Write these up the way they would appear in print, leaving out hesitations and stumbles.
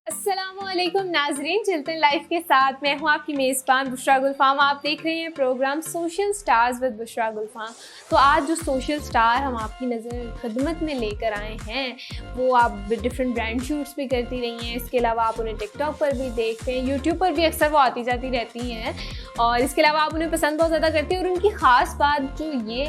अस्सलामुअलैकुम नाजरीन, Chilton life के साथ मैं हूँ आपकी मेज़बान बुशरा गुलफाम। आप देख रहे हैं programme social stars with Bushra Gulfam. तो आज जो सोशल स्टार हम आपकी नज़र खिदमत में लेकर आए हैं वो आप डिफरेंट ब्रांड शूट्स भी करती रही हैं। इसके अलावा आप उन्हें टिकटॉक पर भी देखते हैं, यूट्यूब पर भी अक्सर वो आती जाती रहती हैं और इसके अलावा आप उन्हें पसंद बहुत ज़्यादा करते हैं। और उनकी ख़ास बात जो ये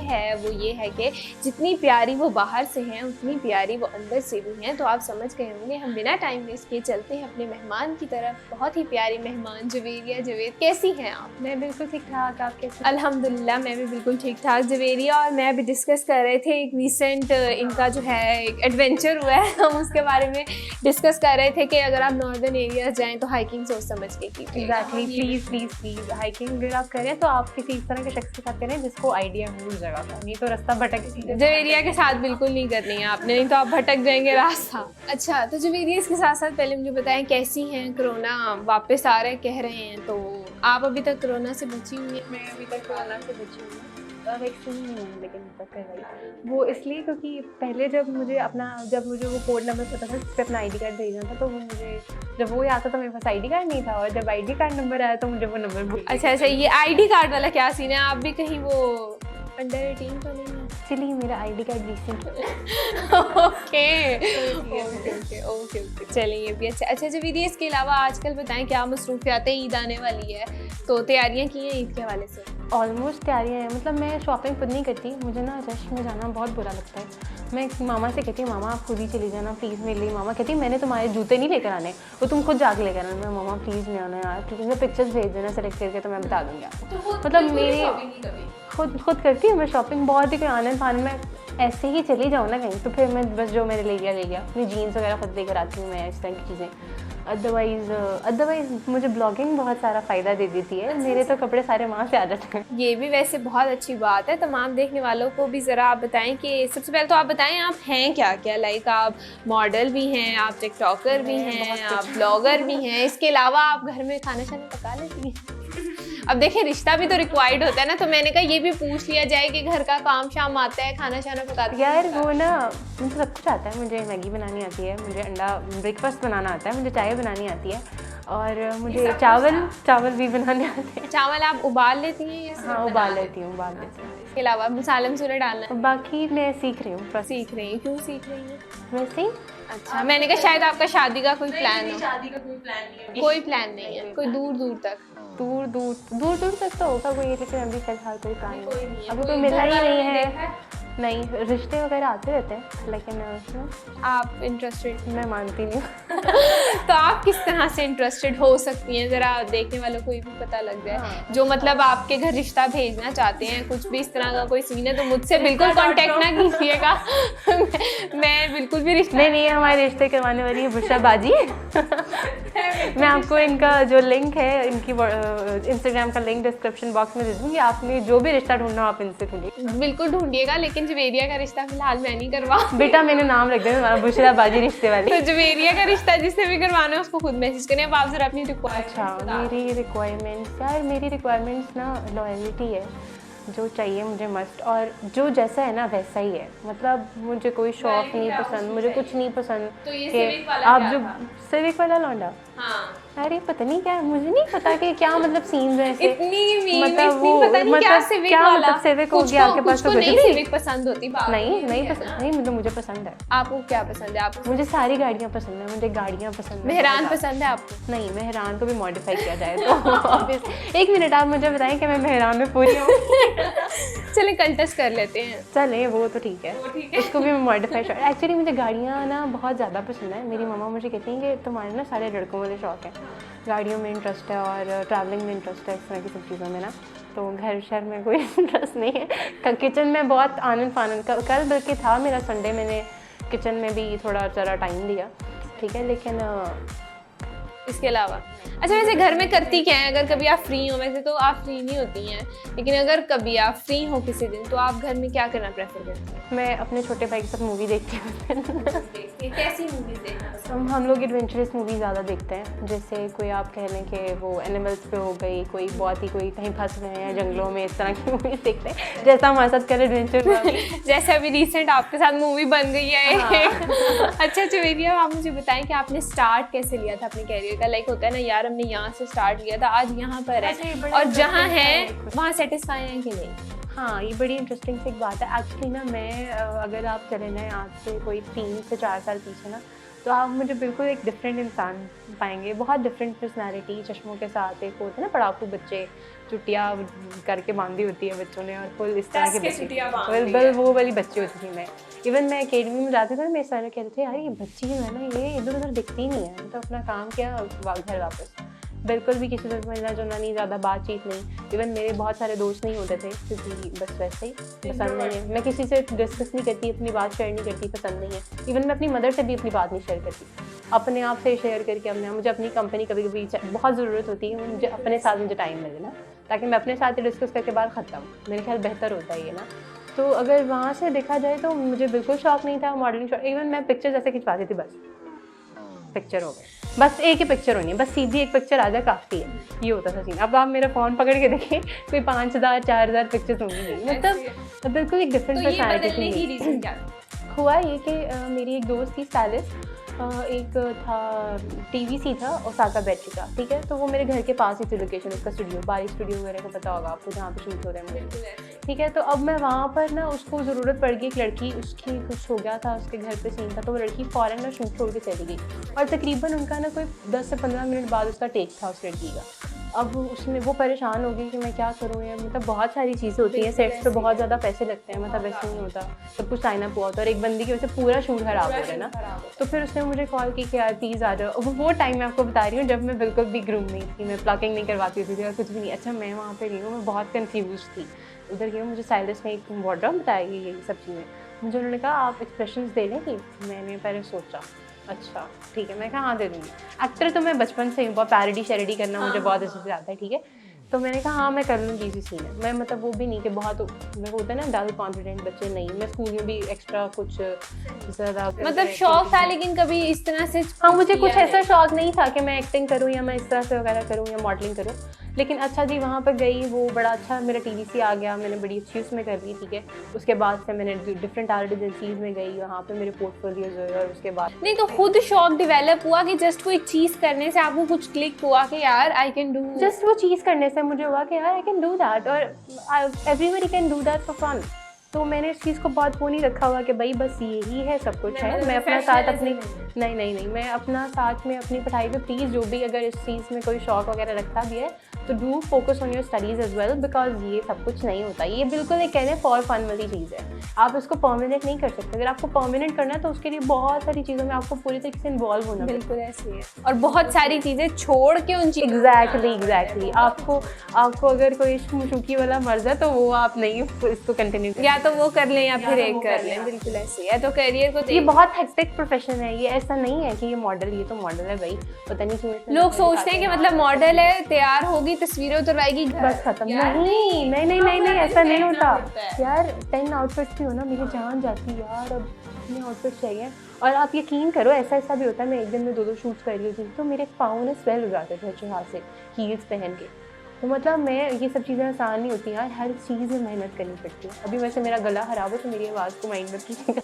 है कि जितनी प्यारी वो बाहर से हैं उतनी प्यारी वो अंदर से भी हैं। तो आप समझ गए होंगे, हम बिना टाइम वेस्ट किए चलते हैं अपने मेहमान की तरफ। बहुत ही प्यारी मेहमान जवेरिया। जवेद, कैसी हैं आप? मैं बिल्कुल ठीक ठाक, आप कैसे? अल्हम्दुलिल्लाह मैं भी बिल्कुल ठीक ठाक। जवेरिया और मैं भी डिस्कस कर रहे थे एक रीसेंट इनका जो है एक एडवेंचर हुआ है, हम उसके बारे में डिस्कस कर रहे थे कि अगर आप नॉर्दर्न एरियाज जाएं तो हाइकिंग सोच समझ के कीजिए। एग्जैक्टली, प्लीज़ हाइकिंग अगर आप करें तो आप किसी इस तरह के शख्स के साथ करें जिसको आइडिया हो उस जगह का, नहीं तो रास्ता भटक। जवेरिया के साथ बिल्कुल नहीं करनी है आपने, नहीं तो आप भटक जाएंगे रास्ता। अच्छा, तो जवेरिया इसके साथ साथ पहले मुझे बताएं कैसी हैं? कोरोना वापस आ रहे कह रहे हैं, तो आप अभी तक कोरोना से बची हुई हैं? मैं अभी तक कोरोना से बची हूँ, वैक्सीन नहीं हूँ लेकिन तक करवाई। वो इसलिए क्योंकि पहले जब मुझे वो कोड नंबर पता था जिस पर अपना ID कार्ड भेजना था, तो वो मुझे जब वो आता तो मेरे पास ID कार्ड नहीं था, और जब ID कार्ड नंबर आया तो मुझे वो नंबर भूल। अच्छा, ये ID कार्ड वाला क्या सीन है? आप भी कहीं वो अंडर 18 तो नहीं है? चलिए, मेरा ID कार्ड रिसेंट ओके, चलिए ये भी अच्छा। जवेरिया, इसके अलावा आजकल बताएं क्या मसरूफियातें? ईद आने वाली है तो तैयारियां की हैं ईद के हवाले से? ऑलमोस्ट तैयारियाँ हैं। मतलब मैं शॉपिंग खुद नहीं करती, मुझे ना रश में जाना बहुत बुरा लगता है। मैं मामा से कहती हूँ, मामा आप खुद ही चली जाना प्लीज़ मेरे लिए। मामा कहती मैंने तुम्हारे जूते नहीं लेकर आने, वो तुम खुद जाके लेकर आना। मैं मामा प्लीज़ नहीं आना यार, क्योंकि मैं पिक्चर्स भेज देना सेलेक्ट करके, तो मैं बता दूँगी आपको। मतलब मेरी खुद करती हूँ मैं शॉपिंग, बहुत ही कोई आनंद फानंद में ऐसे ही चली जाऊँ ना कहीं, तो फिर मैं बस जो मेरे ले गया अपनी जीन्स वगैरह खुद लेकर आती हूँ मैं, इस तरह की चीज़ें। अदरवाइज़ मुझे ब्लॉगिंग बहुत सारा फ़ायदा दे देती है। मेरे तो कपड़े सारे वहाँ से आ जाते हैं। ये भी वैसे बहुत अच्छी बात है। तमाम देखने वालों को भी ज़रा आप बताएं कि सबसे पहले तो आप बताएं आप हैं क्या? लाइक आप मॉडल भी हैं, आप टिकटॉकर भी हैं, आप ब्लॉगर भी हैं, इसके अलावा आप घर में खाना पका लेती हैं? अब देखिए, रिश्ता भी तो रिक्वायर्ड होता है ना, तो मैंने कहा ये भी पूछ लिया जाए कि घर का काम शाम आता है, खाना पकाती है यार। वो ना मुझे सब कुछ आता है। मुझे मैगी बनानी आती है, मुझे अंडा ब्रेकफास्ट बनाना आता है, मुझे चाय बनानी आती है, और मुझे चावल भी बनाने आते हैं। चावल आप उबाल लेती हैं या? हाँ, उबाल लेती हूँ। इसके अलावा मसाला मसूला डालना? बाकी मैं सीख रही हूँ। क्यों सीख रही हैं? वैसे ही। अच्छा, मैंने कहा शायद आपका शादी का कोई प्लान हो। शादी का कोई प्लान नहीं है? कोई दूर दूर तक तो होगा कोई, लेकिन अभी फिलहाल कोई प्लान नहीं। अभी कोई मिला ही नहीं है। नहीं, रिश्ते वगैरह आते रहते हैं, लेकिन आप इंटरेस्टेड? मैं मानती नहीं हूँ। तो आप किस तरह से इंटरेस्टेड हो सकती हैं? ज़रा देखने वालों को ये भी पता लग जाए। हाँ। जो मतलब आपके घर रिश्ता भेजना चाहते हैं, कुछ भी इस तरह का कोई सीन है तो मुझसे बिल्कुल कांटेक्ट ना कीजिएगा। मैं बिल्कुल भी रिश्ता नहीं, हमारे रिश्ते करवाने वाली है बुशरा बाजी। मैं आपको इनका जो लिंक है, इनकी इंस्टाग्राम का लिंक डिस्क्रिप्शन बॉक्स में दे दूँगी। आपने जो भी रिश्ता ढूंढना आप इनसे ढूंढिए, बिल्कुल ढूंढिएगा। लेकिन जवेरिया का रिश्ता फिलहाल मैं नहीं करवा। बेटा, मैंने नाम रख दिया बुशरा बाजी रिश्ते वाली। तो जवेरिया का रिश्ता जिससे भी करवाना है उसको खुद मैसेज करें। अब आप जरा अपनी रिक्वायरमेंट्स। अच्छा, मेरी रिक्वायरमेंट्स ना लॉयल्टी है, जो चाहिए मुझे मस्ट, और जो जैसा है ना वैसा ही है। मतलब मुझे कोई शो ऑफ नहीं पसंद, मुझे कुछ नहीं पसंद। तो ये आप जो सिविक वाला लौंडा, हाँ, अरे पता नहीं क्या है, मुझे नहीं पता कि क्या मतलब सीन है ऐसे। मतलब वो क्या सिविक हो गया आपके पास? तो नहीं सिविक पसंद होती? नहीं पसंद नहीं, मतलब मुझे पसंद है। आपको क्या पसंद है? आपको? मुझे सारी गाड़ियाँ पसंद है, मुझे गाड़ियाँ पसंद है। मेहरान पसंद है आपको? नहीं, मेहरान को भी मॉडिफाई किया जाए तो। एक मिनट, आप मुझे बताएं कि मैं मेहरान में पूरी हूँ। चले कंटेस्ट कर लेते हैं। चले, वो तो ठीक है, उसको भी मैं मॉडिफाई। एक्चुअली मुझे गाड़ियाँ ना बहुत ज़्यादा पसंद है। मेरी मम्मा मुझे कहती हैं कि तुम्हारे ना सारे लड़कों वाले शौक है, गाड़ियों में इंटरेस्ट है और ट्रैवलिंग में इंटरेस्ट है, इस तरह की सब चीज़ों में ना। तो घर शहर में कोई इंटरेस्ट नहीं है। किचन में बहुत आनंद फानंद कल बल्कि था मेरा संडे, मैंने किचन में भी थोड़ा टाइम दिया, ठीक है। लेकिन इसके अलावा अच्छा, वैसे घर में करती क्या है? अगर कभी आप फ्री हो, वैसे तो आप फ्री नहीं होती हैं, लेकिन अगर कभी आप फ्री हो किसी दिन तो आप घर में क्या करना प्रेफर करती हैं? मैं अपने छोटे भाई के साथ मूवी देखती हूँ। कैसी मूवीज देखना पसंद हम लोग एडवेंचरस मूवी ज़्यादा देखते हैं, जैसे कोई आप कह लें कि वो एनिमल्स पे हो गई, कोई बहुत ही कोई कहीं फंस गए हैं जंगलों में, इस तरह की मूवीज़ देखते हैं, जैसा हमारे साथ कल एडवेंचर हुआ जैसे अभी रिसेंट आपके साथ मूवी बन गई है। हाँ। अच्छा चवेरिया, आप मुझे बताएं कि आपने स्टार्ट कैसे लिया था अपने कैरियर का? लाइक होता है ना यार, हमने यहाँ से स्टार्ट किया था, आज यहाँ पर है, और जहाँ है वहाँ सेटिस्फाई है कि नहीं? हाँ, ये बड़ी इंटरेस्टिंग सी एक बात है एक्चुअली ना। मैं अगर आप चले जाएँ आज से कोई 3 से 4 साल पीछे ना, तो आप मुझे बिल्कुल एक डिफरेंट इंसान पाएंगे, बहुत डिफरेंट पर्सनालिटी, चश्मों के साथ। एक होते हैं ना पढ़ाकू बच्चे, चुटिया करके बांधी होती है बच्चों ने, और फुल इस तरह के बच्चे, वो वाली बच्ची होती थी मैं। इवन मैं अकेडमी में जाती थी ना, मेरे सारे कहते थे यार ये बच्ची जो है ना, ये इधर उधर दिखती नहीं है, तो अपना काम किया, घर वापस। बिल्कुल भी किसी से मिलना जुलना नहीं, ज़्यादा बातचीत नहीं। इवन मेरे बहुत सारे दोस्त नहीं होते थे, क्योंकि बस वैसे ही पसंद नहीं है। मैं किसी से डिस्कस नहीं करती, अपनी बात शेयर नहीं करती, पसंद नहीं है। इवन मैं अपनी मदर से भी अपनी बात नहीं शेयर करती, अपने आप से शेयर करके अपने आप। मुझे अपनी कंपनी कभी कभी बहुत ज़रूरत होती है, मुझे अपने साथ मुझे टाइम मिले ना, ताकि मैं अपने साथ ही डिस्कस करके बात ख़त्म। मेरे ख्याल बेहतर होता है ये ना। तो अगर वहाँ से देखा जाए तो मुझे बिल्कुल शौक नहीं था मॉडलिंग शौक। इवन मैं पिक्चर जैसे खिंचवाती थी, बस पिक्चर हो गए, बस एक ही पिक्चर होनी है, बस सीधी एक पिक्चर आ जाए काफ़ी है, ये होता था सीन। अब आप मेरा फ़ोन पकड़ के देखें, कोई 5000 4000 पिक्चर्स होंगी नहीं, मतलब बिल्कुल एक डिफरेंट पर्सनैलिटी थी। हुआ ये कि मेरी एक दोस्त थी स्टाइलिस्ट, एक था TVC था ओसाका बैटरी का, ठीक है। तो वो मेरे घर के पास ही थी लोकेशन, उसका स्टूडियो, बारी स्टूडियो वगैरह का पता होगा आपको, जहाँ पे शूट हो रहे हैं, ठीक है। तो अब मैं वहाँ पर ना, उसको ज़रूरत पड़ गई, एक लड़की, उसकी कुछ हो गया था, उसके घर पे सीन था, तो वो लड़की फ़ौरन ना शूट छोड़ के चली गई, और तकरीबन उनका ना कोई 10 से 15 मिनट बाद उसका टेक था उस लड़की का। अब उसमें वो परेशान हो गई कि मैं क्या करूँ यार, मतलब बहुत सारी चीज़ें होती हैं, सेट्स पे बहुत ज़्यादा पैसे लगते हैं, मतलब ऐसे नहीं होता, सब कुछ साइन अप हुआ होता है, और एक बंदी की वजह से पूरा शूट खराब हो रहा है ना। तो फिर उसने मुझे कॉल की कि यार प्लीज़ आ जाओ। वो टाइम मैं आपको बता रही हूँ जब मैं बिल्कुल भी ग्रूम नहीं थी, मैं प्लकिंग नहीं करवाती थी और कुछ भी नहीं। अच्छा, मैं वहाँ पर गई हूँ, मैं बहुत कन्फ्यूज थी। उधर गई हूँ, मुझे स्टाइलिस्ट ने एक वार्डरोब बताई, यही सब चीज़ें मुझे उन्होंने कहा आप एक्सप्रेशंस दे लेंगी। मैंने पहले सोचा अच्छा ठीक है, मैं कहा हाँ दे दूँगी। एक्टर तो मैं बचपन से ही बहुत पैरोडी शैरोडी करना मुझे बहुत अच्छे से आता है, ठीक है। तो मैंने कहा हाँ मैं कर लूँगी इसी सीन है। मैं मतलब वो भी नहीं कि बहुत मैं होता है ना डल कॉन्फिडेंट बच्चे, नहीं। मैं स्कूल में भी एक्स्ट्रा कुछ ज़्यादा मतलब शौक था, लेकिन कभी इस तरह से हाँ मुझे कुछ ऐसा शौक नहीं था कि मैं एक्टिंग करूँ या मैं इस तरह से वगैरह करूँ या मॉडलिंग करूँ। लेकिन अच्छा जी वहाँ पर गई, वो बड़ा अच्छा मेरा TVC आ गया, मैंने बड़ी अच्छी उसमें कर ली, ठीक है। उसके बाद से मैंने डिफरेंट आर्ट एजेंसीज में गई, वहाँ पे मेरे पोर्टफोलियोज हुए, और उसके बाद नहीं तो खुद शौक डेवलप हुआ कि जस्ट कोई चीज़ करने से आपको कुछ क्लिक हुआ कि यार आई कैन डू, जस्ट वो चीज़ करने से मुझे हुआ कि यार आई कैन डू दैट, और everybody can do that for fun. तो मैंने इस चीज़ को बहुत वो नहीं रखा हुआ कि भाई बस यही है सब कुछ है। मैं अपना साथ अपनी नहीं मैं अपना साथ में अपनी पढ़ाई पे प्लीज़ जो भी अगर इस चीज़ में कोई शौक वगैरह रखता भी है तो do focus on your studies as well, because ये सब कुछ नहीं होता। ये बिल्कुल एक कह रहे हैं फॉर फन वाली चीज़ है, आप इसको परमानेंट नहीं कर सकते। अगर आपको परमानेंट करना है तो उसके लिए बहुत सारी चीज़ों में आपको पूरी तरीके से इन्वॉल्व होना है। बिल्कुल ऐसे है, और बहुत सारी चीज़ें छोड़ के उन चीज़ एग्जैक्टली आपको अगर कोई शुकी वाला मर्ज है तो वो आप नहीं इसको कंटिन्यू, या तो वो कर लें या फिर एक कर लें। बिल्कुल ऐसे है, तो करियर को ये बहुत हेक्टिक प्रोफेशन है, ये ऐसा नहीं है कि ये मॉडल, ये तो मॉडल है भाई, पता नहीं क्यों लोग सोचते हैं कि मतलब मॉडल है, तैयार होगी, तस्वीरें उतरवाएगी, बस खत्म। नहीं ऐसा नहीं होता यार। 10 आउटफिट्स भी हो ना, मेरी जान जाती है यार, अब इतने आउटफिट्स चाहिए। और आप यकीन करो ऐसा भी होता है, मैं एक दिन में 2 शूट्स कर रही थी तो मेरे पाँव ने स्वेल हो जाते थे अच्छे हाथ से हील्स पहन के। तो मतलब मैं ये सब चीज़ें आसान नहीं होती यार, हर चीज़ में मेहनत करनी पड़ती है। अभी वैसे मेरा गला खराब है तो मेरी आवाज़ को माइंड में कीजिएगा।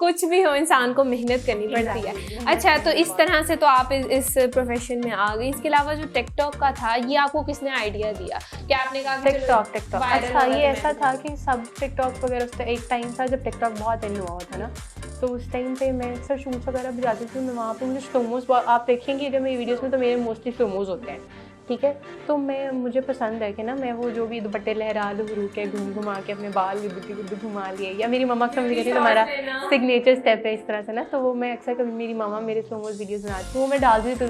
कुछ भी हो इंसान को मेहनत करनी पड़ती है। अच्छा, तो इस तरह से तो आप इस प्रोफेशन में आ गई। इसके अलावा जो टिकटॉक का था, ये आपको किसने आइडिया दिया? क्या आपने कहा टिकटॉक अच्छा ये ऐसा था कि सब टिकटॉक वगैरह, एक टाइम था जब टिकटॉक बहुत इन हुआ था ना, तो उस टाइम पे मैं अक्सर शूट्स वगैरह भी जाती थी। मैं वहाँ पे मुझे स्लोमोज, आप देखेंगे अगर मेरी वीडियोज़ में तो मेरे मोस्टली स्लोमोज होते हैं, ठीक है। तो मुझे पसंद है कि ना मैं वो जो भी दुपट्टे लहरा लू के घुमा के अपने बाल गुद्दू घुमा लिए, या मेरी मम्मा अक्सर मुझे कहती है तुम्हारा सिग्नेचर स्टेप है इस तरह से ना, तो वो मैं अक्सर कभी मेरी मम्मा मेरे स्लोमोज वीडियोस बनाती थी, वो मैं डालती थी तो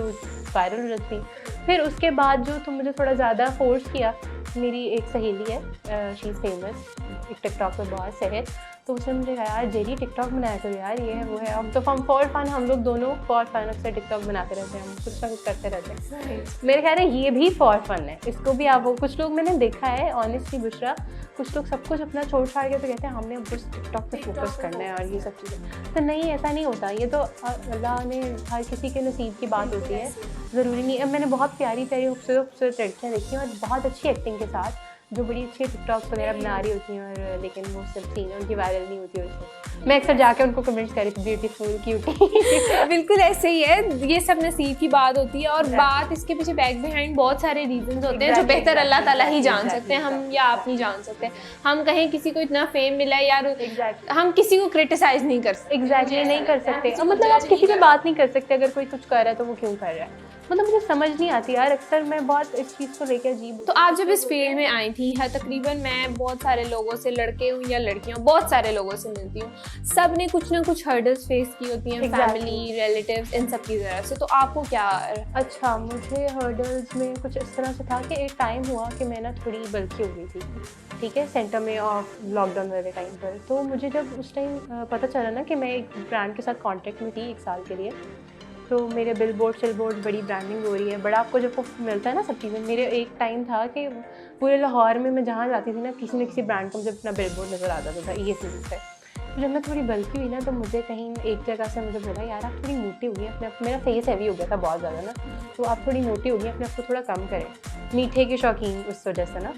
वायरल हो जाती। फिर उसके बाद जो तो मुझे थोड़ा ज़्यादा फोर्स किया मेरी एक सहेली है, शी इज़ फेमस, एक टिकटॉक पे बहुत सही है, तो उसने मुझे कहा यार जेरी टिकटॉक बनाया करो यार, ये है वो है। हम तो फॉर फन, हम लोग दोनों फॉर फन अक्सर टिकटॉक बनाते रहते हैं, हम कुछ ना कुछ करते रहते हैं। मेरे ख्याल है ये भी फॉर फन है, इसको भी आप, कुछ लोग मैंने देखा है ऑनेस्टली बुशरा, कुछ लोग सब कुछ अपना छोड़ छाड़ के तो कहते हैं हमने बस टिकटॉक पे फोकस करना है और ये सब चीज़ें, तो नहीं, ऐसा नहीं होता। ये तो अल्लाह ने, हर किसी के नसीब की बात होती है, ज़रूरी नहीं। अब मैंने बहुत प्यारी प्यारी खूबसूरत लड़कियाँ देखी हैं और बहुत अच्छी एक्टिंग के साथ, जो बड़ी अच्छी टिकटॉक वगैरह बना रही होती हैं, और लेकिन वो सब सीन उनकी वायरल नहीं होती उसमें। मैं अक्सर जाके उनको कमेंट्स कर रही थी ब्यूटीफुल क्यूटी। बिल्कुल ऐसे ही है, ये सब नसीब की बात होती है, और बात इसके पीछे बैक बिहाइंड बहुत सारे रीजंस होते हैं जो बेहतर अल्लाह ताला ही जान सकते हैं, हम या आप नहीं जान सकते। हम कहें किसी को इतना फेम मिला है यार, हम किसी को क्रिटिसाइज नहीं कर सकते, नहीं कर सकते, मतलब आप किसी पे बात नहीं कर सकते, अगर कोई कुछ कर रहा है तो वो क्यों कर रहा है, मतलब मुझे समझ नहीं आती यार, अक्सर मैं बहुत इस चीज़ को लेकर अजीब। तो आप जब इस फील्ड में आई थी, हाँ तकरीबन मैं बहुत सारे लोगों से, लड़के हूँ या लड़कियाँ, बहुत सारे लोगों से मिलती हूँ, सब ने कुछ ना कुछ हर्डल्स फेस की होती हैं, फैमिली, रिलेटिव्स, इन सब की तरफ से। तो आपको क्या? अच्छा, मुझे हर्डल्स में कुछ इस तरह से था कि एक टाइम हुआ कि मैं ना थोड़ी बल्कि हो गई थी, ठीक है, सेंटर में और लॉकडाउन वाले टाइम पर। तो मुझे जब उस टाइम पता चला ना कि मैं एक ब्रांड के साथ कॉन्टैक्ट में थी 1 साल के लिए, तो मेरे बिलबोर्ड बड़ी ब्रांडिंग हो रही है, बड़ा आपको जब वो मिलता है ना सब चीज़ें। मेरे एक टाइम था कि पूरे लाहौर में मैं जहाँ जाती थी ना, किसी न किसी ब्रांड का मुझे अपना बिलबोर्ड नज़र आता था, ये चीज़ है। तो जब मैं थोड़ी बल्कि हुई ना, तो मुझे कहीं एक जगह से मुझे बोला यार आप थोड़ी मोटी हुई हैं, मेरा फेस हैवी हो गया था बहुत ज़्यादा ना, तो आप थोड़ी मोटी हो गई, अपने आपको थोड़ा कम करें, मीठे के शौकीन उस वजह से ना।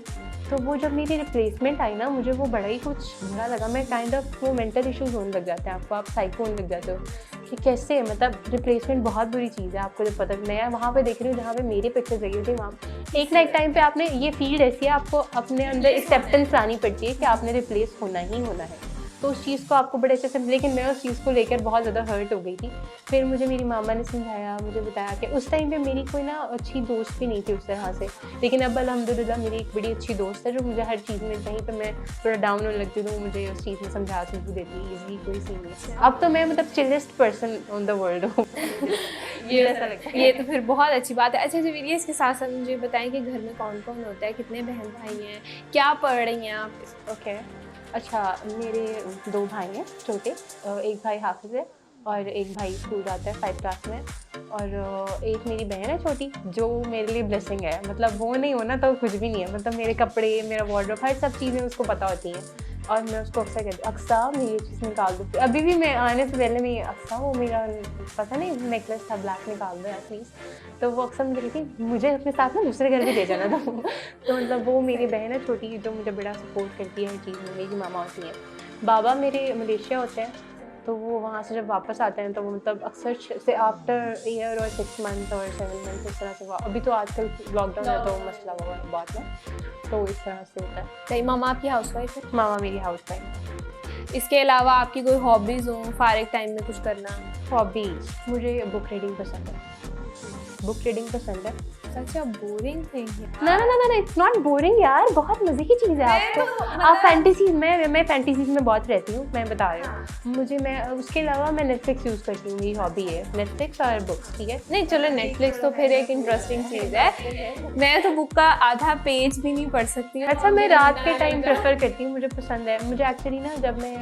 तो वो जब मेरी रिप्लेसमेंट आई ना, मुझे वो बड़ा ही कुछ बुरा लगा। मैं काइंड ऑफ, वो मेंटल इश्यूज़ होने लग जाते हैं आपको, आप साइको होने लग जाते हो कि कैसे, मतलब रिप्लेसमेंट बहुत बुरी चीज़ है। आपको जब पता, मैं वहाँ पे देख रही हूँ जहाँ पे मेरे पिक्चर्स लगी थी, वहाँ एक ना एक टाइम पे आपने, ये फील्ड ऐसी है, आपको अपने अंदर एक्सेप्टेंस लानी पड़ती है कि आपने रिप्लेस होना ही होना है, तो उस चीज़ को आपको बड़े अच्छे से, लेकिन मैं उस चीज़ को लेकर बहुत ज़्यादा हर्ट हो गई थी। फिर मुझे मेरी मामा ने समझाया, मुझे बताया कि उस टाइम पे मेरी कोई ना अच्छी दोस्त भी नहीं थी उस तरह से, लेकिन अब अल्हम्दुलिल्लाह मेरी एक बड़ी अच्छी दोस्त है जो मुझे हर चीज़ में, कहीं पे मैं थोड़ा डाउन होने लगती हूँ, मुझे उस चीज़ में समझा देती है, ईज़िली कोई सीन नहीं। अब तो मैं मतलब चिलेस्ट पर्सन ऑन द वर्ल्ड हूँ। ये ऐसा लगता है, ये तो फिर बहुत अच्छी बात है। अच्छा जवेरिया, इसके साथ साथ मुझे बताएं कि घर में कौन कौन होता है, कितने बहन भाई हैं, क्या पढ़ रही हैं आप? ओके, अच्छा, मेरे 2 भाई हैं छोटे, एक भाई हाफिज़ है और एक भाई स्कूल जाता है 5th क्लास में, और एक मेरी बहन है छोटी जो मेरे लिए ब्लेसिंग है, मतलब वो नहीं हो ना तो कुछ भी नहीं है, मतलब मेरे कपड़े, मेरा वार्डरोब, हर सब चीज़ें उसको पता होती हैं, और मैं उसको अक्सर कहती हूँ अक्सा मेरी ये चीज़ निकाल दो। अभी भी मैं आने से पहले मैं अक्सा, वो मेरा पता नहीं नेकलेस था ब्लैक, निकाल दो यार प्लीज़, तो वो अक्सर मुझे कहती मुझे अपने साथ ना दूसरे घर भी ले जाना था। तो मतलब वो मेरी बहन है छोटी जो मुझे बड़ा सपोर्ट करती है हर चीज़ में, मेरी मामा होती हैं। बाबा मेरे मलेशिया होते हैं, तो वो वहाँ से जब वापस आते हैं तो वो मतलब अक्सर से आफ्टर ईयर और 6 मंथ और 7 मंथ इस तरह से, अभी तो आजकल लॉकडाउन है तो मसला हुआ है बहुत ना, तो इस तरह से होता है। सही। मामा आपकी हाउसवाइफ है? मामा मेरी हाउसवाइफ। इसके अलावा आपकी कोई हॉबीज़ हो, फारिग टाइम में कुछ करना? हॉबीज़, मुझे बुक रीडिंग पसंद है, बुक रीडिंग पसंद है। अच्छा, बोरिंग थिंग है? ना, इट्स नॉट बोरिंग यार, बहुत मज़े की चीज़ है। आपको आप फैंटेसीज मैं फैंटेसीज में बहुत रहती हूँ, मैं बता रही हूँ। मुझे, मैं उसके अलावा मैं नेटफ्लिक्स यूज़ करती हूँ, मेरी हॉबी है नेटफ्लिक्स और बुक्स, ठीक है। नहीं चलो, नेटफ्लिक्स तो फिर एक इंटरेस्टिंग चीज़ है, मैं तो बुक का आधा पेज भी नहीं पढ़ सकती हूँ। अच्छा, मैं रात के टाइम प्रेफर करती हूँ, मुझे पसंद है। मुझे एक्चुअली ना, जब मैं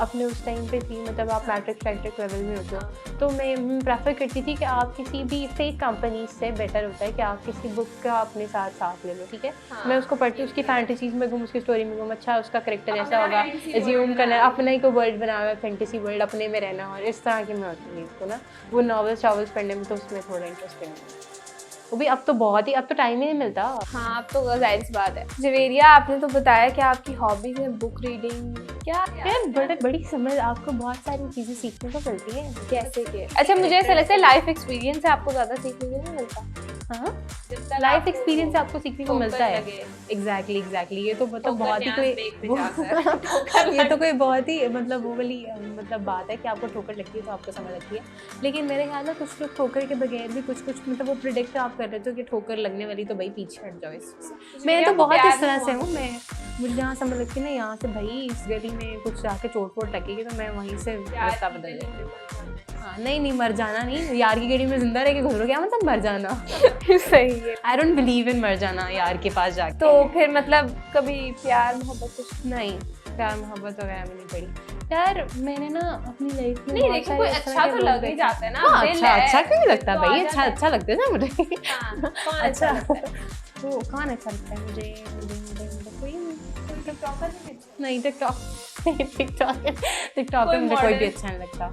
अपने उस टाइम पे थी, मतलब आप मैट्रिक लेवल में होते हो, तो मैं प्रेफर करती थी कि आप किसी भी फेक कंपनी से बेटर होता है कि आप किसी बुक का अपने साथ ले लो, ठीक है। मैं उसको पढ़ती हूँ, उसकी फैंटेसीज में घूम, उसकी स्टोरी में घूम, अच्छा उसका करेक्टर ऐसा होगा, एज्यूम करना, अपना ही कोई वर्ल्ड बना हुआ है, फैंटेसी वर्ल्ड, अपने में रहना, और इस तरह की मैं होती हूँ उसको ना। वो नॉवेल्स पढ़ने में तो उसमें थोड़ा इंटरेस्टिंग है, वो भी अब तो बहुत ही, अब तो टाइम ही नहीं मिलता। हाँ, अब तो जाहिर सी बात है। जवेरिया, आपने तो बताया कि आपकी हॉबीज है बुक रीडिंग, क्या बड़ी समझ, आपको बहुत सारी चीज़ें सीखने को मिलती है। कैसे के? अच्छा, मुझे ऐसा लगता है लाइफ एक्सपीरियंस से आपको ज़्यादा सीखने को नहीं मिलता? हाँ, लाइफ एक्सपीरियंस से आपको सीखने को मिलता है। एग्जैक्टली, ये तो मतलब बहुत ही कोई ये तो कोई बहुत ही मतलब वो वाली मतलब बात है कि आपको ठोकर लगती है तो आपको समझ लगती है, लेकिन मेरे ख्याल में कुछ लोग ठोकर के बगैर भी कुछ मतलब वो प्रिडिक्ट आप कर रहे थे कि ठोकर लगने वाली, तो भाई पीछे हट जाओ इससे। मैं तो बहुत इस तरह से हूँ, मुझे जहाँ समझ लगती है ना, यहाँ से भाई इस गली में कुछ जाके चोट वोट लगेगी तो मैं वहीं से रास्ता बदल देती हूँ। हाँ, नहीं मर जाना नहीं, यार की गड़ी में जिंदा रह के घुस रहो, क्या मतलब मर जाना। सही है। आई डोंट बिलीव इन मर जाना यार के पास जाके। तो फिर मतलब कभी प्यार मोहब्बत कुछ नहीं, प्यार मोहब्बत वगैरह में नहीं पड़ी यार। मैंने ना अपनी लाइफ में नहीं, लेकिन कोई अच्छा तो लग ही जाता है ना। हाँ, अच्छा क्यों नहीं लगता तो भाई, आ अच्छा लगता है ना मुझे। हाँ, कौन अच्छा लगता है? वो कौन अच्छा लगता है मुझे कोई नहीं। टिकटॉक पे मुझे कोई भी अच्छा नहीं लगता।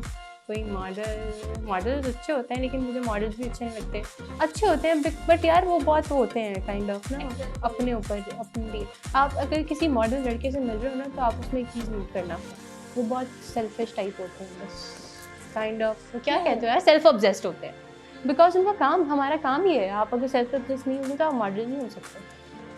कोई मॉडल अच्छे होते हैं, लेकिन मुझे मॉडल्स भी अच्छे नहीं लगते। अच्छे होते हैं बट यार वो बहुत होते हैं काइंड ऑफ ना, अपने ऊपर अपने। आप अगर किसी मॉडल लड़के से मिल रहे हो ना, तो आप उसमें एक चीज़ नोट करना, वो बहुत सेल्फिश टाइप होते हैं, बस काइंड ऑफ क्या कहते हो यार, सेल्फ ऑब्सेस्ड होते हैं। बिकॉज उनका काम, हमारा काम ही है। आप अगर सेल्फ ऑब्सेस्ड नहीं होंगे तो आप मॉडल नहीं हो सकते।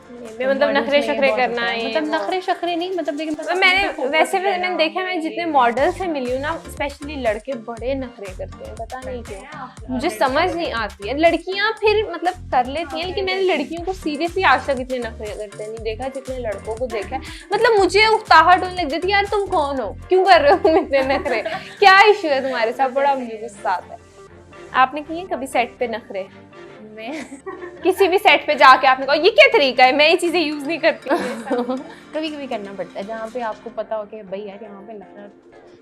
मतलब नखरे शखरे करना है, मतलब नखरे शखरे नहीं, मतलब लेकिन मैंने वैसे भी मैंने देखा, मैं जितने मॉडल से मिली हूँ ना, स्पेशली लड़के बड़े नखरे करते हैं, पता नहीं क्यों, मुझे समझ नहीं आती है। लड़कियां फिर मतलब कर लेती हैं, लेकिन मैंने लड़कियों को सीरियसली आज तक इतने नखरे करते नहीं देखा जितने लड़कों को देखा है। मतलब मुझे उकताहट होने लग जाती है, यार तुम कौन हो, क्यों कर रहे हो इतने नखरे, क्या इशू है तुम्हारे साथ, बड़ा मुझे गुस्सा आता है। आपने किए कभी सेट पे नखरे? मैं किसी भी सेट पे जाके आपने कहा ये क्या तरीका है, मैं ये चीजें यूज नहीं करती। कभी कभी करना पड़ता है, जहाँ पे आपको पता हो कि भाई यार यहाँ पे नफरत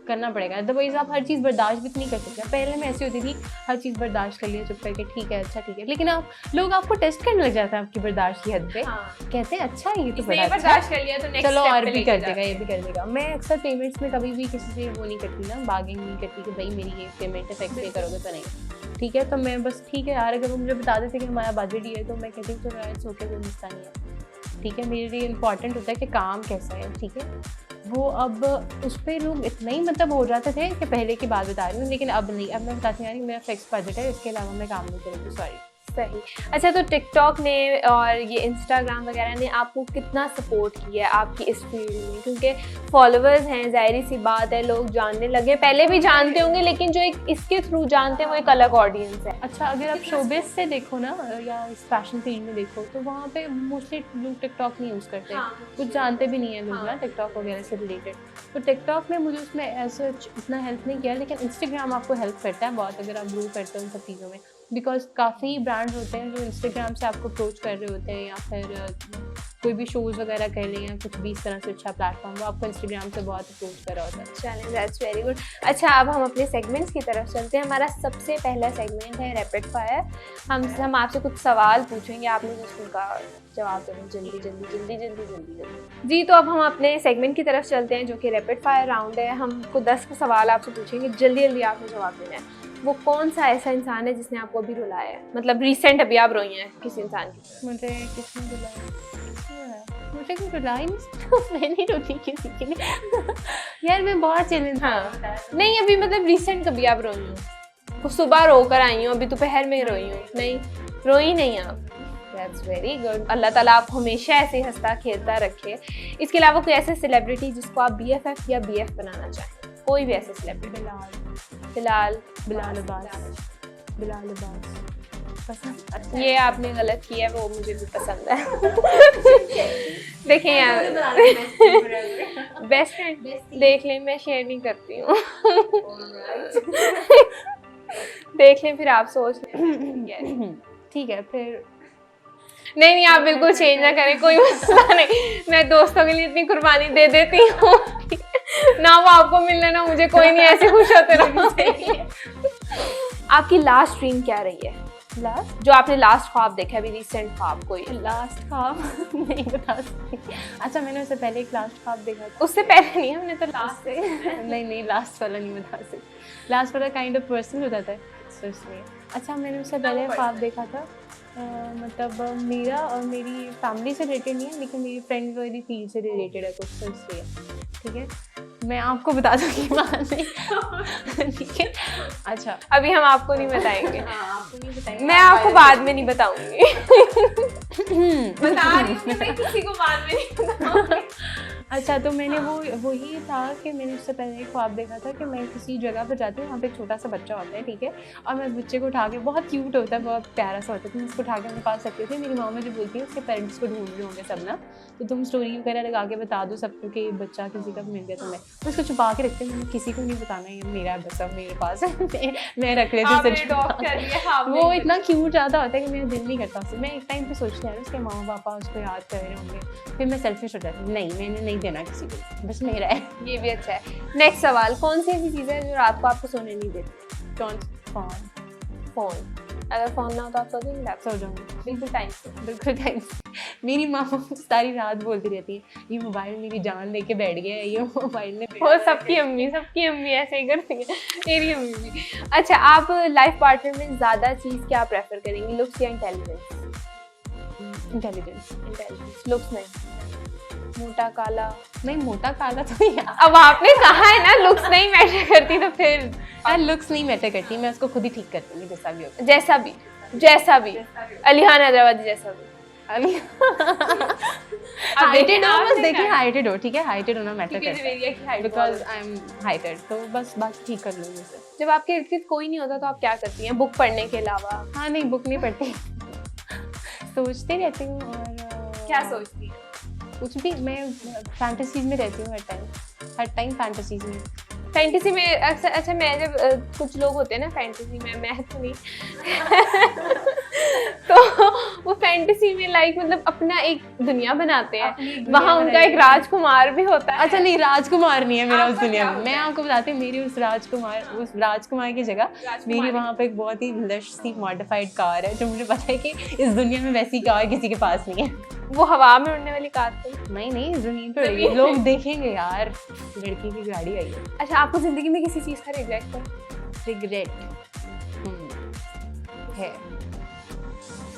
करना पड़ेगा। अदरवाइज आप हर चीज़ बर्दाश्त भी नहीं कर सकते। पहले मैं ऐसी होती थी, हर चीज़ बर्दाश्त कर लिया चुप करके, ठीक है अच्छा ठीक है, लेकिन आप लोग आपको टेस्ट करने लग जाते हैं आपकी बर्दाश्त की हद पे। कहते हैं अच्छा ये तो बड़ा अच्छा, बर्दाश्त कर लिया तो नेक्स्ट चलो स्टेप और पे भी लेके कर जाते देगा, ये भी कर देगा। मैं अक्सर पेमेंट्स में कभी भी किसी से वो नहीं करती ना, बार्गेनिंग नहीं करती कि भाई मेरी ये पेमेंट इफेक्ट पे करोगे तो नहीं, ठीक है। तो मैं बस ठीक है यार, अगर वो मुझे बता देते कि हमारा बजट ही है तो मैं कहती हूँ चलो यार ओके, कोई मसला नहीं है, ठीक है। मेरे लिए इंपॉर्टेंट होता है कि काम कैसा है, ठीक है। वो अब उस पर लोग इतना ही मतलब हो जाते थे कि पहले की बात बता रही हूँ, लेकिन अब नहीं। अब मैं बताती हूँ यार मेरा फिक्स बजट है, इसके अलावा मैं काम नहीं करूँगी, सॉरी। सही। अच्छा, तो टिकटॉक ने और ये इंस्टाग्राम वगैरह ने आपको कितना सपोर्ट किया है आपकी इस फील्ड में? क्योंकि फॉलोअर्स हैं, जाहिर सी बात है, लोग जानने लगे, पहले भी जानते होंगे, लेकिन जो एक इसके थ्रू जानते हैं वो एक अलग ऑडियंस है। अच्छा, अगर आप शोबिज से देखो ना, या इस फैशन फील्ड में देखो, तो वहाँ पे मोस्टली लोग टिकटॉक नहीं यूज़ करते। कुछ जानते भी नहीं है लोग ना टिकटॉक वगैरह से रिलेटेड। तो टिकटॉक ने मुझे उसमें ऐसे इतना हेल्प नहीं किया, लेकिन इंस्टाग्राम आपको हेल्प करता है बहुत, अगर आप ग्रो करते हो उन सब चीज़ों में। बिकॉज काफ़ी ब्रांड्स होते हैं जो इंस्टाग्राम से आपको अप्रोच कर रहे होते हैं, या फिर कोई भी शोज़ वगैरह कर लें या कुछ भी इस तरह से अच्छा प्लेटफॉर्म, वो आपको इंस्टाग्राम से बहुत अप्रोच कर रहा होता है। चलें, दैट्स वेरी गुड। अच्छा, अब हम अपने सेगमेंट्स की तरफ चलते हैं। हमारा सबसे पहला सेगमेंट है रैपिड फायर। हम आपसे कुछ सवाल पूछेंगे, आपने बस उनका जवाब देना जल्दी जल्दी जल्दी जल्दी जल्दी जल्दी। जी, तो अब हम अपने सेगमेंट की तरफ चलते हैं जो कि रैपिड फायर राउंड है। हमको 10 सवाल आपसे पूछेंगे, जल्दी जल्दी आपने जवाब देना है। वो कौन सा ऐसा इंसान है जिसने आपको अभी रुलाया है, मतलब रिसेंट अभी आप रोई हैं किसी इंसान की? मुझे किसने रुलाया? मुझे कोई रुला ही नहीं, मैं नहीं रोती किसी के लिए। यार मैं बहुत चैलेंज। हाँ, नहीं अभी मतलब रिसेंट कभी आप रोई हो? सुबह रो कर आई हूँ, अभी दोपहर में रोई हूँ? नहीं, रोई नहीं आप। That's very good. अल्लाह ताला आपको हमेशा ऐसे हंसता खेलता रखे। इसके अलावा कोई ऐसे सेलिब्रिटी जिसको आप BFF या BF बनाना चाहें? कोई भी ऐसे सेलिब्रिटी? बिलाल अब्बास पसंद। ये आपने गलत किया, वो मुझे भी पसंद है। देखें यार, बेस्ट फ्रेंड देख लें, मैं शेयर नहीं करती हूँ। देख लें फिर आप सोच लें। ठीक है फिर। नहीं, आप बिल्कुल चेंज ना करें, कोई मसला नहीं। मैं दोस्तों के लिए इतनी कुर्बानी दे देती हूँ, ना वो आपको मिलना ना मुझे, कोई नहीं, ऐसे खुश होते रहना चाहिए। आपकी लास्ट ड्रीम क्या रही है? लास्ट जो आपने लास्ट ख्वाब देखा है अभी, रिसेंट ख्वाब कोई? लास्ट ख्वाब नहीं बता सकती। अच्छा, मैंने उससे पहले एक लास्ट ख्वाब देखा था। उससे पहले नहीं, हमने तो लास्ट से। नहीं, लास्ट वाला नहीं बता सकती। लास्ट वाला काइंड ऑफ पर्सनल हो जाता है, तो इसलिए। अच्छा, मैंने उससे पहले ख्वाब देखा था, मतलब मेरा और मेरी फैमिली से रिलेटेड नहीं है, लेकिन मेरी फ्रेंड वाली फील्ड से रिलेटेड है कुछ, तो इसलिए। ठीक है, मैं आपको बता दूँगी बाद में। ठीक है। अच्छा, अभी हम आपको नहीं बताएंगे। आपको नहीं बताएंगे, मैं आपको बाद में नहीं बताऊंगी। बता रही हूँ, मैं किसी को बाद में नहीं बताऊंगी। अच्छा, तो मैंने वही था कि मैंने उससे पहले एक ख्वाब देखा था कि मैं किसी जगह पर जाती हूँ, वहाँ पे एक छोटा सा बच्चा होता है, ठीक है, और मैं उस बच्चे को उठा के, बहुत क्यूट होता है, बहुत प्यारा सा होता है, तो मैं उसको उठा के अपने पास रखती थी। मेरी माँ मुझे बोलती है उसके पेरेंट्स को ढूंढ रहे होंगे सब ना, तो तुम स्टोरी वगैरह लगा के बता दो सबको कि बच्चा किसी का मिल गया तुम्हें। तो उसको छुपा के रखते हैं, मैंने किसी को नहीं बताना, ये मेरा है बस, अब मेरे पास है। मैं रख लेती हूँ। वो इतना क्यूट ज़्यादा होता है कि मेरा दिल नहीं करता उससे। मैं एक टाइम पे सोचती हूँ उसके माँ पापा उसको याद कर रहे होंगे, फिर मैं सेल्फिश हो जाती हूँ, नहीं मैंने नहीं देना किसी को, बस मेरा है। ये भी अच्छा है। नेक्स्ट सवाल, कौन सी ऐसी चीज़ है जो रात को आपको सोने नहीं देती? कौन? फोन। अगर फोन ना हो तो आप सो जाएंगे? आप सो जाऊँगी बिल्कुल टाइम से। बिल्कुल टाइम से। मेरी माँ सारी रात बोलती रहती है ये मोबाइल मेरी जान लेके बैठ गया है, ये मोबाइल ने। वो सबकी अम्मी ऐसे ही करती है, मेरी अम्मी भी। अच्छा, आप लाइफ पार्टनर में ज़्यादा चीज़ क्या प्रेफर करेंगी, लुक्स या इंटेलिजेंस? इंटेलिजेंस। लुक्स नहीं, मोटा काला? नहीं, मोटा काला तो यार, अब आपने कहा है ना लुक्स नहीं मैटर करती, तो फिर लुक्स नहीं मैटर करती, मैं उसको खुद ही ठीक करती हूँ जैसा भी होगा। जैसा भी अलीहान हैदराबादी जैसा भी। हाइटेड हो, बस देखिए हाइटेड हो, ठीक है, हाइटेड होना मैटर करता है, बिकॉज आई एम हाइटेड, तो बस बाकी ठीक कर लूँगी उसे। जब आपके इर्द गिर्द कोई नहीं होता तो आप क्या करती हैं बुक पढ़ने के अलावा? हाँ नहीं, बुक नहीं पढ़ती, सोचती रहती हूँ। और क्या सोचती हैं? कुछ भी, मैं फैंटेसीज में रहती हूँ हर टाइम फैंटेसीज में। फैंटेसी में अच्छा मैं जब कुछ लोग होते हैं ना फैंटेसी में, मैं तो नहीं तो वो फैंटेसी में लाइक मतलब अपना एक दुनिया बनाते हैं, वहाँ उनका एक राजकुमार भी होता है। अच्छा नहीं, राजकुमार नहीं है मेरा उस दुनिया में। मैं आपको बताती हूँ, मेरी उस राजकुमार की जगह मेरी वहाँ पे एक बहुत ही लश सी मॉडिफाइड कार है, जो मुझे पता है कि इस दुनिया में वैसी कार किसी के पास नहीं है। वो हवा में उड़ने वाली कार तो नहीं, जमीन पे उड़ेगी, लोग देखेंगे यार लड़की की गाड़ी आई है। अच्छा, आपको जिंदगी में किसी चीज़ का रिग्रेट है?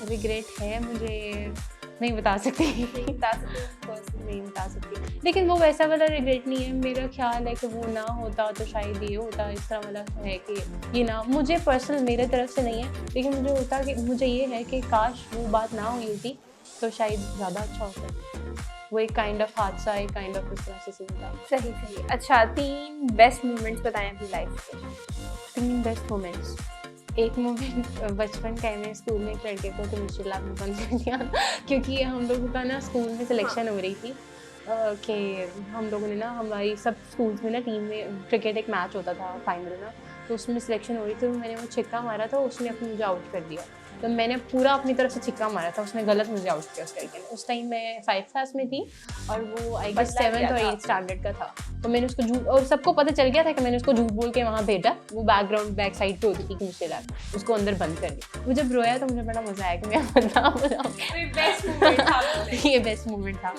रिग्रेट है मुझे, नहीं बता सकती, नहीं बता सकती, लेकिन वो वैसा वाला रिग्रेट नहीं है। मेरा ख्याल है कि वो ना होता तो शायद ये होता, इस तरह वाला है कि ये ना, मुझे पर्सनल मेरे तरफ से नहीं है, लेकिन मुझे होता कि मुझे ये है कि काश वो बात ना हुई होती तो शायद ज़्यादा अच्छा होता। वो एक काइंड ऑफ हादसा, एक काइंड ऑफ इस तरह से सीन था। सही। अच्छा, 3 बेस्ट मोमेंट्स बताएं अपनी लाइफ के। 3 बेस्ट मोमेंट्स। एक मोमेंट बचपन का है, मैं स्कूल में एक लड़के को केमिस्ट्री लैब में बंद कर दिया क्योंकि हम लोगों का ना स्कूल में सिलेक्शन हो रही थी कि हम लोगों ने ना, हमारी सब स्कूल्स में ना टीम में क्रिकेट एक मैच होता था फाइनल ना, तो उसमें सिलेक्शन हो रही थी, तो मैंने वो छिक्का मारा था, उसने अपने मुझे आउट कर दिया। तो मैंने पूरा अपनी तरफ से छिक्का मारा था, उसने गलत मुझे आउट किया उस लड़के ने। उस टाइम मैं 5th क्लास में थी और वो आई गेस 7th और 8th स्टैंडर्ड का था, तो मैंने उसको झूठ, और सबको पता चल गया था कि मैंने उसको झूठ बोल के वहाँ भेजा। वो बैक साइड पे होती थी केमिस्ट्री लैब, उसको अंदर बंद कर दिया। वो जब रोया तो मुझे बड़ा मजा आया कि मैं ये बेस्ट मोमेंट था,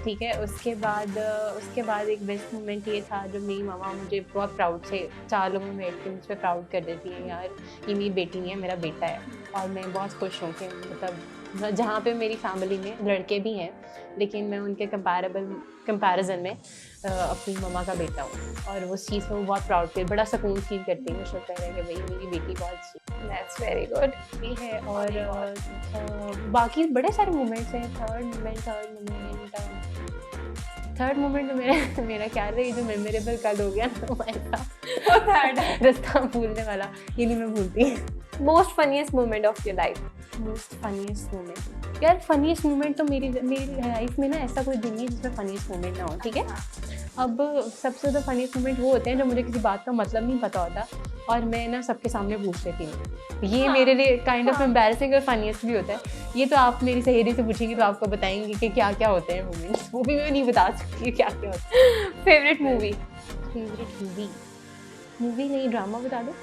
ठीक है। उसके बाद एक बेस्ट मोमेंट ये था जब मेरी मामा मुझे बहुत प्राउड से 4 लोगों में बैठ के मुझ पर प्राउड कर देती है, यार ये मेरी बेटी नहीं है, मेरा बेटा है। और मैं बहुत खुश हूँ कि मतलब जहाँ पे मेरी फैमिली में लड़के भी हैं, लेकिन मैं उनके कंपैरिजन में अपनी मम्मा का बेटा हूँ, और उस चीज़ में वो बहुत प्राउड फील, बड़ा सुकून फील करती है। मुझे लगता है कि भाई मेरी बेटी बहुत अच्छी, दैट्स वेरी गुड ये है। और बाकी बड़े सारे मोमेंट्स हैं। थर्ड मोमेंट तो मेरा ख्याल है ये जो मेमोरेबल कल हो गया ना हमारे साथ, रास्ता भूलने वाला, ये नहीं मैं भूलती। Most funniest moment of your life? Most funniest moment, यार फनीएस्ट मोमेंट तो मेरी लाइफ में ना ऐसा कोई दिन नहीं है जिसमें फनीएस्ट मोमेंट ना हो, ठीक है। अब सबसे ज़्यादा फनीएस्ट मोमेंट वो होते हैं जब मुझे किसी बात का मतलब नहीं पता होता और मैं ना सबके सामने पूछ लेती हूँ। ये मेरे लिए काइंड ऑफ एम्बैरेसिंग और फनीएस्ट भी होता है। ये तो आप मेरी सहेली से पूछेंगे तो आपको बताएंगे कि क्या क्या होते हैं मोमेंट्स, वो भी मैं नहीं बता सकती क्या क्या होता है। Favourite movie? मूवी नहीं, ड्रामा बता दो।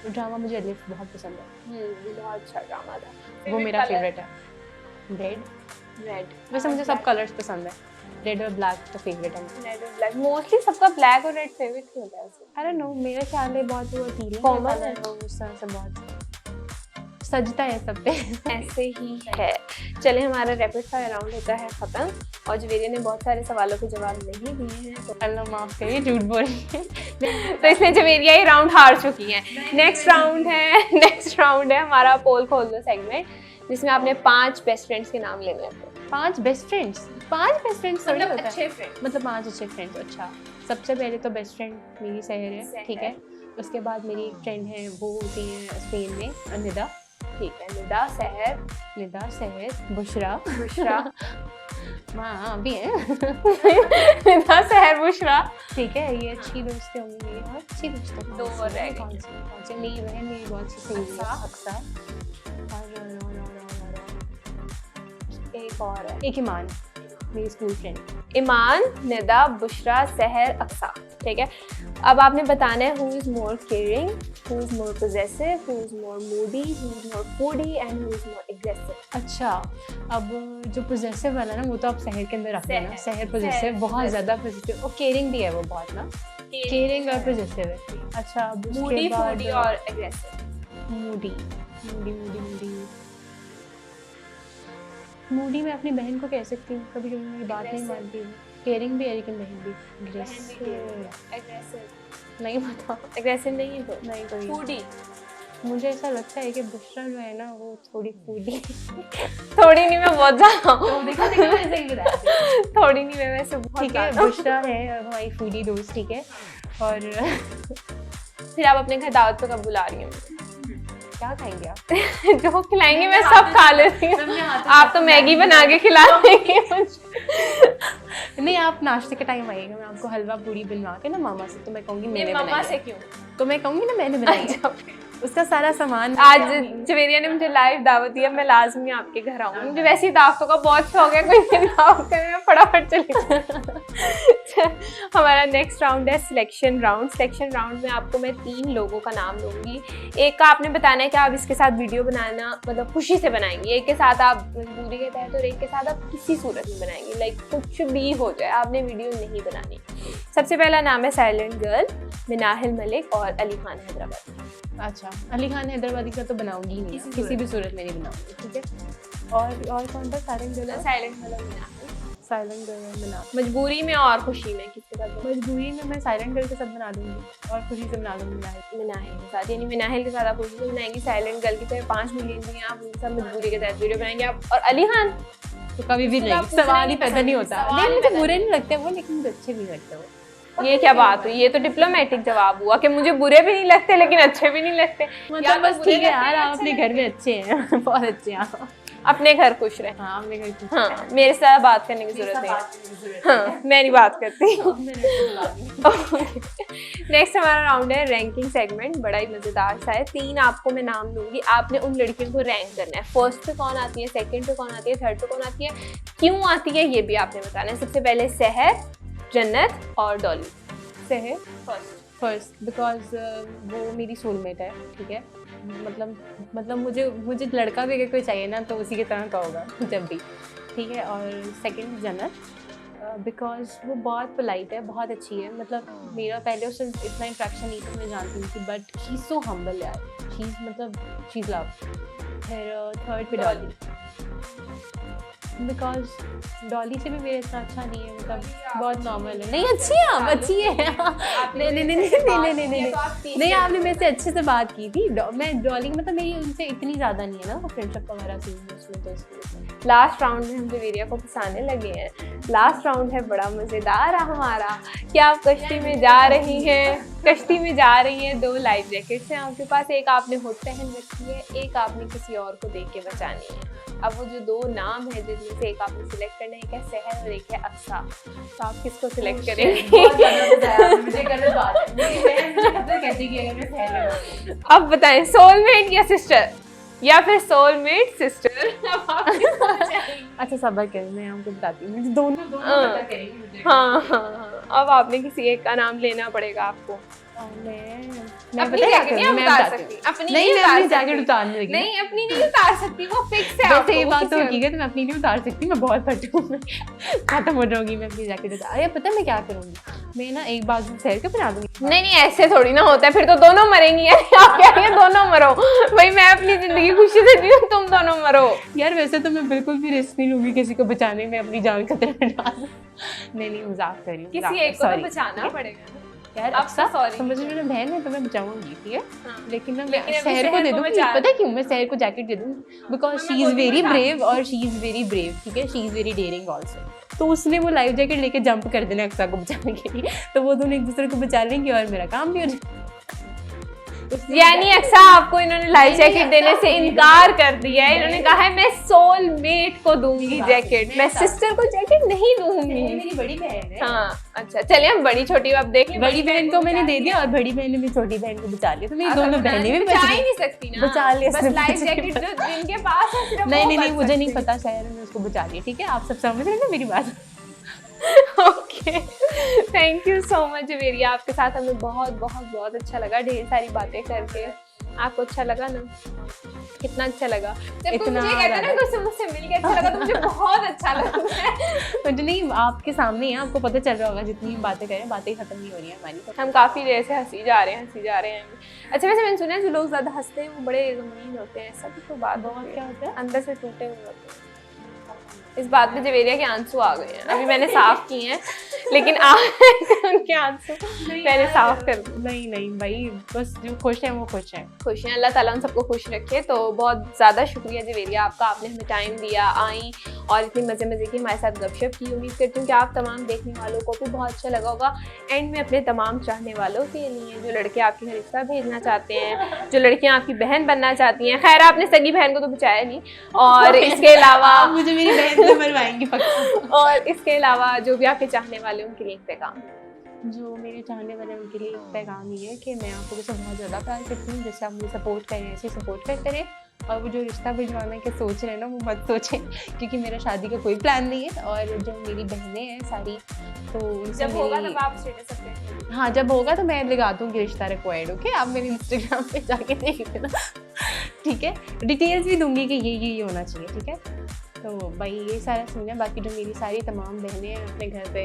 ड्रामा मुझे अलिफ बहुत पसंद है। बहुत अच्छा ड्रामा था, वो मेरा फेवरेट है। रेड। वैसे मुझे सब कलर्स पसंद है, रेड और ब्लैक तो फेवरेट है। रेड और ब्लैक, मोस्टली सबका ब्लैक और रेड फेवरेट क्यों होता है? आई डोंट नो, मेरा ख्याल है बहुत वो अपीलिंग कॉमन है, उस तरह से बहुत सजता है सब पे। ऐसे ही है। चले, हमारा रैपिड फायर राउंड होता है ख़त्म, और जवेरिया ने बहुत सारे सवालों के जवाब नहीं दिए हैं, तो अल्लाह माफ़ करिए, झूठ बोल रही है तो इसलिए जवेरिया ये राउंड हार चुकी हैं। नेक्स्ट राउंड है हमारा पोल खोल दो सेगमेंट, जिसमें आपने 5 बेस्ट फ्रेंड्स के नाम लेने हैं। 5 बेस्ट फ्रेंड्स? 5 बेस्ट फ्रेंड्स थोड़ी मतलब होता अच्छे है, फ्रेंड। मतलब 5 अच्छे फ्रेंड्स। अच्छा, सबसे पहले तो बेस्ट फ्रेंड मेरी सहर है, ठीक है। उसके बाद मेरी एक फ्रेंड है, वो होती है स्पेन में, निदा। ठीक है, निदा, सहर, बुशरा। हाँ भी है। निदा, सहर, बुशरा। ठीक है, ये अच्छी दोस्तें होंगी मेरी, और अच्छी दोस्तें दो और रह गई। कौन सी मेरी बहन, मेरी बहुत अच्छी सहेली है अक्सा, एक और है, एक ईमान, मेरी स्कूल फ्रेंड। ईमान, निदा, बुशरा, सहर, अक्सा। ठीक है, अब आपने बताना है who is more caring, who is more possessive, who is more Moody, who is more foodie and who is more aggressive. अच्छा, अब जो पोजेसिव वाला ना, वो तो आप शहर के अंदर रख लेना। सहर, शहर पोजेसिव, बहुत ज़्यादा पोजेसिव, और केयरिंग भी है वो बहुत ना, केयरिंग और पोजेसिव है। अच्छा, अब मूडी, उसके बाद फूडी और एग्रेसिव। मूडी। मूडी मैं अपनी बहन को कह सकती हूँ, कभी कभी मेरी बात नहीं मानती है। केयरिंग भी है लेकिन बहन भी। एग्रेसिव नहीं पता, एग्रेसिव नहीं है तो नहीं कोई। फूडी, मुझे ऐसा लगता है कि बुशरा जो है ना, वो थोड़ी फूडी। थोड़ी नहीं, मैं बहुत ज्यादा हूँ। तो देखो ऐसे ही बताया। थोड़ी नहीं, मैं वैसे बहुत ठीक है, ज्यादा हूँ। बुशरा है हमारी फूडी दोस्त, ठीक है। और फिर आप अपने घर दावत पे कब बुला रही हैं? क्या खाएंगे आप? जो खिलाएंगे मैं सब खा लेती हूँ। आप तो मैगी बना के खिला देंगे मुझे। नहीं, आप नाश्ते के टाइम आइएगा, मैं आपको हलवा पूरी बनवा के ना मामा से, तो मैं कहूँगी मैंने मम्मा बनाई से है। क्यों? तो मैं कहूँगी ना मैंने बनाई है। उसका सारा सामान आज जवेरिया ने मुझे लाइव दावत दिया, मैं लाजमी आपके घर आऊंगी। मुझे वैसे ही दावतों का बहुत शौक है, कोई भी दावत करे मैं फटाफट चली जाऊँ। हमारा नेक्स्ट राउंड है सिलेक्शन राउंड। सिलेक्शन राउंड में आपको मैं 3 लोगों का नाम दूंगी। एक का आपने बताना है कि आप इसके साथ वीडियो बनाना मतलब खुशी से बनाएंगे, एक के साथ आप मजबूरी के तहत, और एक के साथ आप किसी सूरत में बनाएंगे, लाइक कुछ भी हो जाए आपने वीडियो नहीं बनानी। सबसे पहला नाम है साइलेंट गर्ल, मिनाहिल मलिक और अली खान हैदराबादी। अच्छा, अली खान हैदराबादी का तो बनाऊंगी ही नहीं, किसी भी सूरत में नहीं बनाऊंगी, ठीक है। और कौन था? साइलेंट गर्ल, साइलेंट मतलब साइलेंट गर्ल बना। मजबूरी में और खुशी में किसके साथ? मजबूरी में मैं साइलेंट गर्ल के साथ बना दूंगी, और खुशी से बना दूंगी मिनाहिल के साथ। यानी मिनाहिल के साथ आप खुशी से बनाएंगी, साइलेंट गर्ल की तरह 5 मिलियन भी आप उनके साथ मजबूरी के तहत वीडियो बनाएंगे आप। और अली खान तो कभी भी नहीं, सवाल ही पैदा नहीं होता। नहीं, मुझे बुरे नहीं लगते वो, लेकिन मुझे अच्छे भी लगते वो। ये क्या बात हुई? ये तो डिप्लोमेटिक जवाब हुआ कि मुझे बुरे भी नहीं लगते लेकिन अच्छे भी नहीं लगते। मतलब बस ठीक है यार, आप अपने घर में अच्छे हैं। बहुत अच्छे हैं आप, अपने घर खुश रहे। हाँ, अपने घर खुश। हाँ, मेरे साथ बात करने की जरूरत नहीं। हाँ, मैं नहीं बात करती। नेक्स्ट हमारा राउंड है रैंकिंग सेगमेंट, बड़ा ही मजेदार सा है। 3 आपको मैं नाम दूंगी, आपने उन लड़कियों को रैंक करना है। फर्स्ट पे कौन आती है, सेकंड पे कौन आती है, थर्ड पे कौन आती है, क्यों आती है, ये भी आपने बताना है। सबसे पहले सहर, जन्नत और डॉली। सहर फर्स्ट बिकॉज वो मेरी सोलमेट है, ठीक है। मतलब मुझे लड़का भी अगर कोई चाहिए ना, तो उसी की तरह का होगा जब भी, ठीक है। और सेकंड जन्नत, बिकॉज वो बहुत पोलाइट है, बहुत अच्छी है। मतलब मेरा पहले उससे इतना इंट्रैक्शन नहीं था, मैं जानती थी, but she is so humble यार, शी इज़ लव। फिर थर्ड पे डॉली, बिकॉज डॉली से भी मेरा इतना अच्छा नहीं है, मतलब बहुत नॉर्मल है। नहीं, अच्छी है, आप अच्छी है। नहीं, आपने मेरे से अच्छे से बात की थी। मैं डॉली, मतलब मेरी उनसे इतनी ज़्यादा नहीं है ना, फ्रेंडशिप वगैरह सीन उसमें, तो इसलिए। लास्ट राउंड में हम जवेरिया को फंसाने लगे हैं। लास्ट राउंड है बड़ा मज़ेदार हमारा कि आप कश्ती में जा रही हैं, 2 लाइफ जैकेट्स हैं आपके पास, एक आपने खुद पहन रखी है, एक आपने किसी और को देख के बचानी है। अब वो जो 2 नाम है जिसमें से एक आपने सिलेक्ट करना है, एक है सहर और एक है अक्सा, तो आप किसको सिलेक्ट करेंगे? अब बताएं, सोलमेट या सिस्टर, या फिर सोलमेट सिस्टर? अच्छा, सब्र करें, मैं आपको बताती हूँ, मुझे दोनों पता करेंगे। हाँ, अब आपने किसी एक का नाम लेना पड़ेगा आपको। मैं पता क्या करूँगी, मैं बताती हूँ। नहीं, मैं अपनी जैकेट उतारने लगी। नहीं, अपनी नहीं उतार सकती, वो फिक्स है। वैसे ये बात तो हकीकत, मैं अपनी नहीं उतार सकती, मैं बहुत फटू हूँ, खत्म हो जाऊंगी मैं अपनी जैकेट उतार। अरे पता है मैं क्या करूँगी, मैं ना एक बाजू सहर के बना दूंगी। नहीं, ऐसे थोड़ी ना होता है, फिर तो दोनों मरेंगी। आप कह रही हैं दोनों मरो, भाई मैं अपनी जिंदगी खुशी से जी, तुम दोनों मरो। यार वैसे तो मैं बिल्कुल भी रिस्क नहीं लूंगी किसी को बचाने में, अपनी जान खतरे में डाल। नहीं, मजाक कर रही हूँ, किसी एक को तो बचाना पड़ेगा। यार अब अक्सा sorry। समझ लो मेरी बहन है तो मैं बचाऊंगी, ठीक है, हाँ। लेकिन ना मैं लेकिन अभी शहर को शहर दे को दूंगी। बचा पता है क्यों? मैं शहर को जैकेट दे दूंगी बिकॉज मैं शी इज बोलूंगी वेरी बचा ब्रेव और शी इज वेरी ब्रेव, ठीक है, she is very dairying also. तो उसने वो लाइफ जैकेट लेके जंप कर देना अक्सा को बचाने के लिए, तो वो दोनों एक दूसरे को बचा लेंगे और मेरा काम भी हो जाएगा। यानी अक्सा आपको इन्होंने लाइफ जैकेट देने से इनकार कर दिया है। इन्होंने कहा है मैं सोलमेट को दूंगी जैकेट, मैं सिस्टर को जैकेट नहीं दूंगी। मेरी बड़ी बहन है। हाँ अच्छा, चलिए हम बड़ी छोटी अब देख लें। बड़ी बहन को मैंने दे दिया और बड़ी बहन ने भी छोटी बहन को बचा लिया, तो मेरी दोनों बहनें भी बचा बच ही गई। नहीं सकती ना, बचा लिया बस उसने, लाइफ बचा जैकेट लिया। जो जिनके पास है सिर्फ नहीं वो नहीं नहीं, बच मुझे नहीं सकती पता, शहर ने उसको बचा लिया, ठीक है, आप सब समझ रहे हैं ना मेरी बात। Okay, thank you so much Javeria, आपके साथ हमें बहुत बहुत बहुत अच्छा लगा, ढेर सारी बातें करके। आपको अच्छा लगा ना? कितना अच्छा लगा? जब कोई इतना मुझे कहता है ना कोई मुझसे मिल के अच्छा लगा तो मुझे बहुत अच्छा लगता है। मुझे नहीं, आपके सामने ही है, आपको पता चल रहा होगा, जितनी हम बातें करें बातें खत्म नहीं हो रही है हमारी। हम काफी देर से हंसी जा रहे हैं। अच्छा वैसे मैंने सुना है जो लोग ज्यादा हंसते हैं वो बड़े गमगीन होते हैं, ऐसा भी कोई बात बहुत क्या होता है? अंदर से टूटे हुए होते हैं। इस बात में जवेरिया के आंसू आ गए हैं, अभी मैंने साफ किए हैं लेकिन उनके आंसू मैंने साफ कर दिए। नहीं नहीं भाई, बस जो खुश हैं वो खुश हैं। खुश हैं, अल्लाह ताला उन सबको खुश रखे। तो बहुत ज़्यादा शुक्रिया जवेरिया आपका, आपने हमें टाइम दिया, आई और इतनी मज़े मज़े की हमारे साथ गपशप की। उम्मीद करती हूँ कि आप तमाम देखने वालों को भी बहुत अच्छा लगा होगा। एंड में अपने तमाम चाहने वालों के लिए, जो लड़के आपके घर रिश्ता भेजना चाहते हैं, जो लड़कियाँ आपकी बहन बनना चाहती हैं, खैर आपने सगी बहन को तो बचाया नहीं, और इसके अलावा मुझे मेरी बहन से मरवाएंगी पक्का। और इसके अलावा जो भी आपके चाहने वाले उनके लिए पैगाम। जो मेरे चाहने वाले उनके लिए पैगाम ये है कि मैं आपको वैसे बहुत ज़्यादा प्यार करती हूँ, जैसे आप मुझे सपोर्ट करें ऐसे सपोर्ट करते रहें, और वो जो रिश्ता भिजवाने के सोच रहे हैं ना वो मत सोचें, क्योंकि मेरा शादी का कोई प्लान नहीं है। और जो मेरी बहनें हैं सारी, तो उनसे जब होगा मेरी, तब आप स्टेटस अपडेट, हाँ जब होगा तो मैं लगा दूँगी रिश्ता रिक्वायर्ड, ओके, आप मेरे इंस्टाग्राम पे जाके देख लेना, ठीक है, डिटेल्स भी दूंगी कि ये होना चाहिए, ठीक है। तो भाई ये सारा सुनिए, बाकी जो मेरी सारी तमाम बहनें हैं अपने घर पे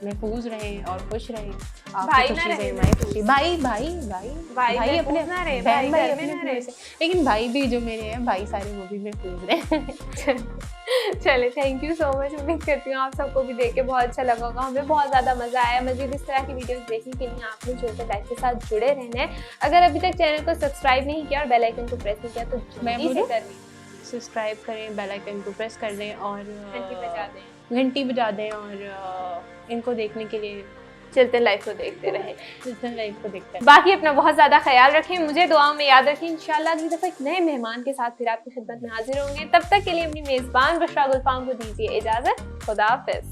महफूज रहें और खुश रहें, भाई आपकी ना खुशी रहे से हमारी खुशी। भाई भाई भाई भाई भाई अपने महफूज ना रहे, बहन भाई भाई घर में अपने ना अपने रहे। से, लेकिन भाई भी जो मेरे हैं भाई सारे वो भी महफूज रहे। चले, थैंक यू सो मच। उम्मीद करती हूँ आप सबको भी देख के बहुत अच्छा लगा होगा, हमें बहुत ज़्यादा मज़ा आया। मज़ीद इस तरह की वीडियोस देखने के लिए आपने चुलतन लाइफ के साथ जुड़े रहना है। अगर अभी तक चैनल को सब्सक्राइब नहीं किया और बेल आइकन को प्रेस नहीं किया तो जल्दी से कर लीजिए, सब्सक्राइब करें, बेल आइकन को प्रेस कर दें और घंटी बजा दें और इनको देखने के लिए चुलतन लाइफ को देखते रहे, चुलतन लाइफ को देखते हैं। बाकी अपना बहुत ज़्यादा ख्याल रखें, मुझे दुआओं में याद रखें। इंशाल्लाह अगली दफ़ा एक नए मेहमान के साथ फिर आपकी खिदमत में हाजिर होंगे। तब तक के लिए अपनी मेज़बान बुशरा गुलफाम को दीजिए इजाज़त। खुदा हाफ़िज़।